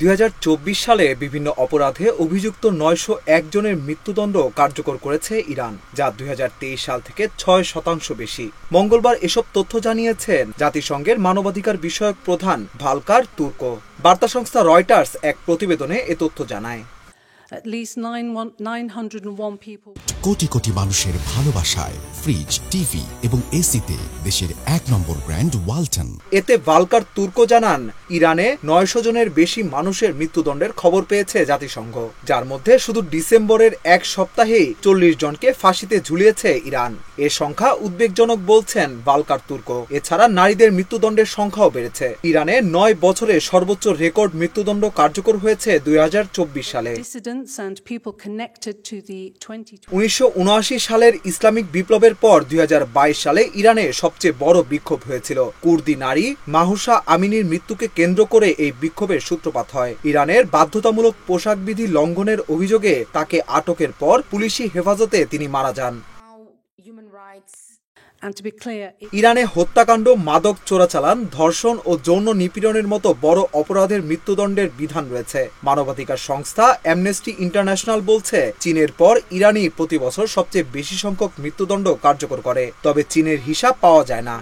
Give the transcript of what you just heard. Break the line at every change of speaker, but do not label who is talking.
2024 সালে বিভিন্ন অপরাধে অভিযুক্ত 901 জনের মৃত্যুদণ্ড কার্যকর করেছে ইরান, যা 2023 সাল থেকে 6% বেশি। মঙ্গলবার এসব তথ্য জানিয়েছেন জাতিসংঘের মানবাধিকার বিষয়ক প্রধান ভালকার তুর্ক। বার্তা সংস্থা রয়টার্স এক প্রতিবেদনে এ তথ্য জানায়।
কোটি কোটি মানুষের ভালোবাসায় ফ্রিজ, টিভি এবং এসিতে দেশের 1 নম্বর ব্র্যান্ড ওয়ালটন।
এতে ভালকার তুর্ক জানান, ইরানে 900 জনের বেশি মানুষের মৃত্যুদণ্ডের খবর পেয়েছে জাতিসংঘ, যার মধ্যে শুধু ডিসেম্বরের এক সপ্তাহেই 40 জনকে ফাঁসিতে ঝুলিয়েছে ইরান। এ সংখ্যা উদ্বেগজনক বলছেন ভালকার তুর্ক। এছাড়া নারীদের মৃত্যুদণ্ডের সংখ্যাও বেড়েছে। ইরানে 9 বছরে সর্বোচ্চ রেকর্ড মৃত্যুদণ্ড কার্যকর হয়েছে 2024 সালে। 1979 সালের ইসলামিক বিপ্লবের পর 2022 সালে ইরানে সবচেয়ে বড় বিক্ষোভ হয়েছিল। কুর্দি নারী মাহুসা আমিনির মৃত্যুকে কেন্দ্র করে এই বিক্ষোভের সূত্রপাত হয়। ইরানের বাধ্যতামূলক পোশাক বিধি লঙ্ঘনের অভিযোগে তাকে আটকের পর পুলিশি হেফাজতে তিনি মারা যান। ইরানে হত্যাকাণ্ড, মাদক চোরাচালান, ধর্ষণ ও যৌন নিপীড়নের মতো বড় অপরাধের মৃত্যুদণ্ডের বিধান রয়েছে। মানবাধিকার সংস্থা অ্যামনেস্টি ইন্টারন্যাশনাল বলছে, চীনের পর ইরানই প্রতি বছর সবচেয়ে বেশি সংখ্যক মৃত্যুদণ্ড কার্যকর করে। তবে চীনের হিসাব পাওয়া যায় না।